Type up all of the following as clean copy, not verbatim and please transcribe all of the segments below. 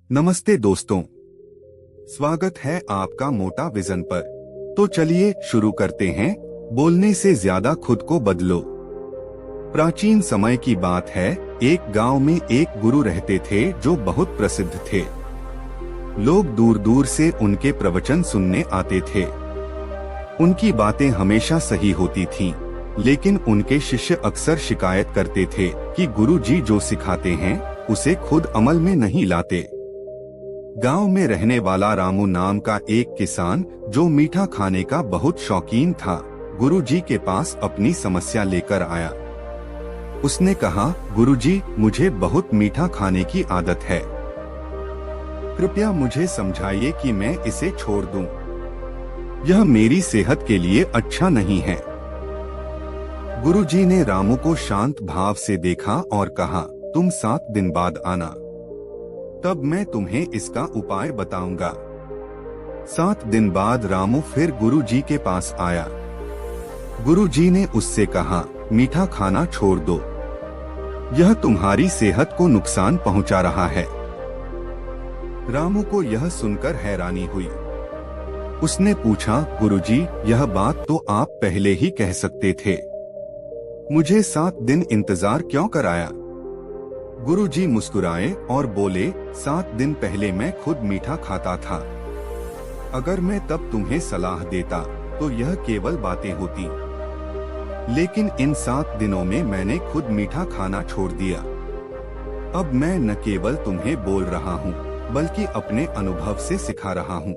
नमस्ते दोस्तों, स्वागत है आपका मोटा विजन पर। तो चलिए शुरू करते हैं। बोलने से ज्यादा खुद को बदलो। प्राचीन समय की बात है, एक गांव में एक गुरु रहते थे जो बहुत प्रसिद्ध थे। लोग दूर दूर से उनके प्रवचन सुनने आते थे। उनकी बातें हमेशा सही होती थीं, लेकिन उनके शिष्य अक्सर शिकायत करते थे कि गुरु जी जो सिखाते हैं उसे खुद अमल में नहीं लाते। गांव में रहने वाला रामू नाम का एक किसान जो मीठा खाने का बहुत शौकीन था, गुरुजी के पास अपनी समस्या लेकर आया। उसने कहा, गुरुजी, मुझे बहुत मीठा खाने की आदत है। कृपया मुझे समझाइए कि मैं इसे छोड़ दूं। यह मेरी सेहत के लिए अच्छा नहीं है। गुरुजी ने रामू को शांत भाव से देखा और कहा, तुम 7 दिन बाद आना, तब मैं तुम्हें इसका उपाय बताऊंगा। 7 दिन बाद रामू फिर गुरुजी के पास आया। गुरुजी ने उससे कहा, मीठा खाना छोड़ दो, यह तुम्हारी सेहत को नुकसान पहुंचा रहा है। रामू को यह सुनकर हैरानी हुई। उसने पूछा, गुरुजी, यह बात तो आप पहले ही कह सकते थे, मुझे 7 दिन इंतजार क्यों कराया? गुरुजी मुस्कुराए और बोले, 7 दिन पहले मैं खुद मीठा खाता था। अगर मैं तब तुम्हें सलाह देता तो यह केवल बातें होती, लेकिन इन 7 दिनों में मैंने खुद मीठा खाना छोड़ दिया। अब मैं न केवल तुम्हें बोल रहा हूँ, बल्कि अपने अनुभव से सिखा रहा हूँ।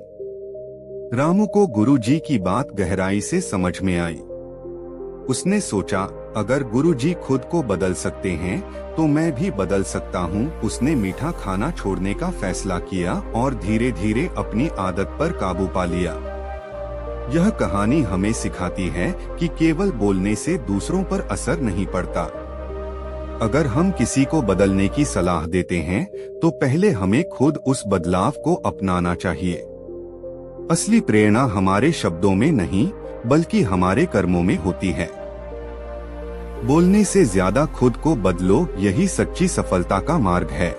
रामू को गुरुजी की बात गहराई से समझ में आई। उसने सोचा, अगर गुरुजी खुद को बदल सकते हैं तो मैं भी बदल सकता हूँ। उसने मीठा खाना छोड़ने का फैसला किया और धीरे धीरे अपनी आदत पर काबू पा लिया। यह कहानी हमें सिखाती है कि केवल बोलने से दूसरों पर असर नहीं पड़ता। अगर हम किसी को बदलने की सलाह देते हैं तो पहले हमें खुद उस बदलाव को अपनाना चाहिए। असली प्रेरणा हमारे शब्दों में नहीं, बल्कि हमारे कर्मों में होती है। बोलने से ज्यादा खुद को बदलो, यही सच्ची सफलता का मार्ग है।